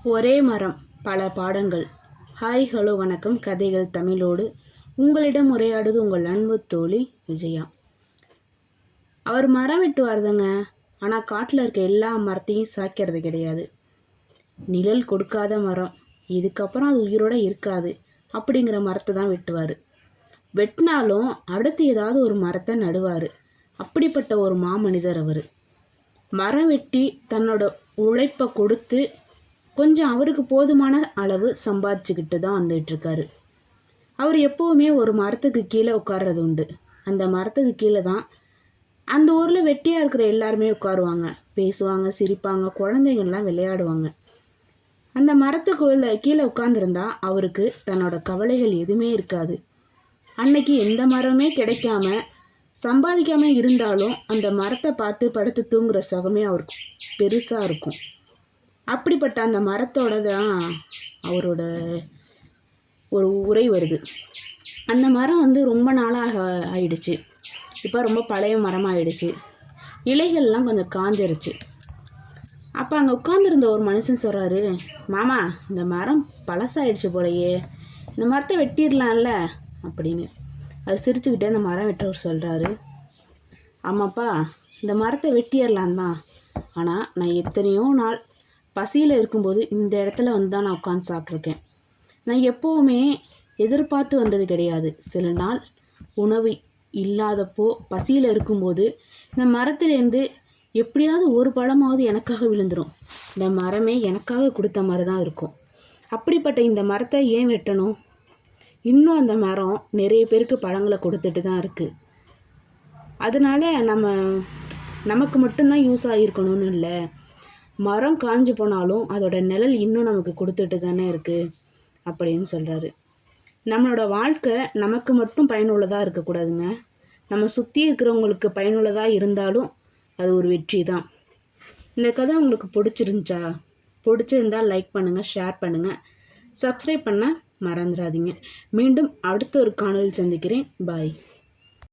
ஒரே மரம் பல பாடங்கள். ஹாய் ஹலோ வணக்கம். கதைகள் தமிழோடு உங்களிடம் உரையாடுவது உங்கள் அன்பு தோழி விஜயா. அவர் மரம் வெட்டு வருதுங்க, ஆனால் காட்டில் இருக்க எல்லா மரத்தையும் சாய்க்கிறது கிடையாது. நிழல் கொடுக்காத மரம், இதுக்கப்புறம் அது உயிரோடு இருக்காது அப்படிங்கிற மரத்தை தான் வெட்டுவார். வெட்டினாலும் அடுத்து ஏதாவது ஒரு மரத்தை நடுவார். அப்படிப்பட்ட ஒரு மாமனிதர் அவர். மரம் வெட்டி தன்னோட உழைப்பை கொடுத்து கொஞ்சம் அவருக்கு போதுமான அளவு சம்பாதிச்சுக்கிட்டு தான் வந்துட்டுருக்காரு. அவர் எப்போவுமே ஒரு மரத்துக்கு கீழே உட்கார்றது உண்டு. அந்த மரத்துக்கு கீழே தான் அந்த ஊரில் வெட்டியாக இருக்கிற எல்லாருமே உட்காருவாங்க, பேசுவாங்க, சிரிப்பாங்க, குழந்தைங்கள்லாம் விளையாடுவாங்க. அந்த மரத்துக்குள்ள கீழே உட்காந்துருந்தா அவருக்கு தன்னோட கவலைகள் எதுவுமே இருக்காது. அன்னைக்கு எந்த மரமே கிடைக்காம சம்பாதிக்காமல் இருந்தாலும் அந்த மரத்தை பார்த்து படுத்து தூங்குகிற சுகமே அவருக்கு பெருசாக இருக்கும். அப்படிப்பட்ட அந்த மரத்தோட தான் அவரோட ஒரு உரை வருது. அந்த மரம் ரொம்ப நாளாக ஆயிடுச்சு. இப்போ ரொம்ப பழைய மரமாகிடுச்சு. இலைகள்லாம் கொஞ்சம் காஞ்சிருச்சு. அப்போ அங்கே உட்காந்துருந்த ஒரு மனுஷன் சொல்கிறாரு, மாமா, இந்த மரம் பழசாயிடுச்சு போலையே, இந்த மரத்தை வெட்டிடலாம்ல அப்படின்னு. அது சிரிச்சுக்கிட்டே அந்த மரம் வெட்டவர் சொல்கிறாரு, ஆமாப்பா, இந்த மரத்தை வெட்டிடலாம் தான், ஆனால் நான் எத்தனையோ நாள் பசியில் இருக்கும்போது இந்த இடத்துல தான் நான் உட்காந்து சாப்பிட்ருக்கேன். நான் எப்போவுமே எதிர்பார்த்து வந்தது கிடையாது. சில நாள் உணவு இல்லாதப்போ பசியில் இருக்கும்போது இந்த மரத்துலேருந்து எப்படியாவது ஒரு பழமாவது எனக்காக விழுந்துடும். இந்த மரமே எனக்காக கொடுத்த மாதிரி தான் இருக்கும். அப்படிப்பட்ட இந்த மரத்தை ஏன் வெட்டணும்? இன்னும் அந்த மரம் நிறைய பேருக்கு பழங்களை கொடுத்துட்டு தான் இருக்குது. அதனால் நமக்கு மட்டும்தான் யூஸ் ஆகிருக்கணும்னு இல்லை. மரம் காஞ்சு போனாலும் அதோட நிழல் இன்னும் நமக்கு கொடுத்துட்டு தானே இருக்குது அப்படின்னு சொல்கிறாரு. நம்மளோட வாழ்க்கை நமக்கு மட்டும் பயனுள்ளதாக இருக்கக்கூடாதுங்க. நம்ம சுற்றி இருக்கிறவங்களுக்கு பயனுள்ளதாக இருந்தாலும் அது ஒரு வெற்றி தான். இந்த கதை உங்களுக்கு பிடிச்சிருந்தால் லைக் பண்ணுங்கள், ஷேர் பண்ணுங்கள், சப்ஸ்கிரைப் பண்ண மறந்துடாதீங்க. மீண்டும் அடுத்த ஒரு காணொளியில் சந்திக்கிறேன். பாய்.